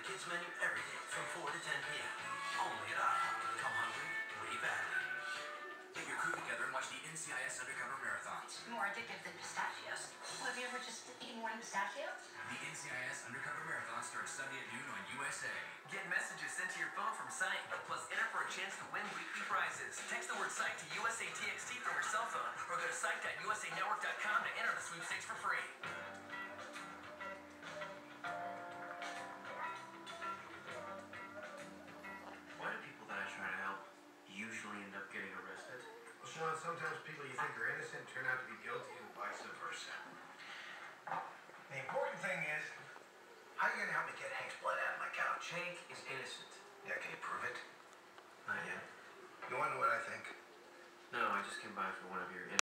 kids menu every day from 4 to 10 p.m. Only at IHOP. Come hungry, leave early. Get your crew together and watch the NCIS Undercover Marathons. More addictive than pistachios. Well, have you ever just eaten one pistachios? The NCIS Undercover Marathon starts Sunday at noon on USA. Get messages sent to your phone from Psych, plus enter for a chance to win weekly prizes. Text the word Psych to USATXT from your cell phone, or go to psych.usanetwork.com to enter the sweepstakes for free. Why do people that I try to help usually end up getting arrested? Well, Sean, sometimes people you think are innocent turn out to be guilty and vice versa. The important thing is, how are you going to help me get Hank's blood out of my couch? Hank is innocent. Yeah, can you prove it? Not yet. You want to know what I think? No, I just came by for one of your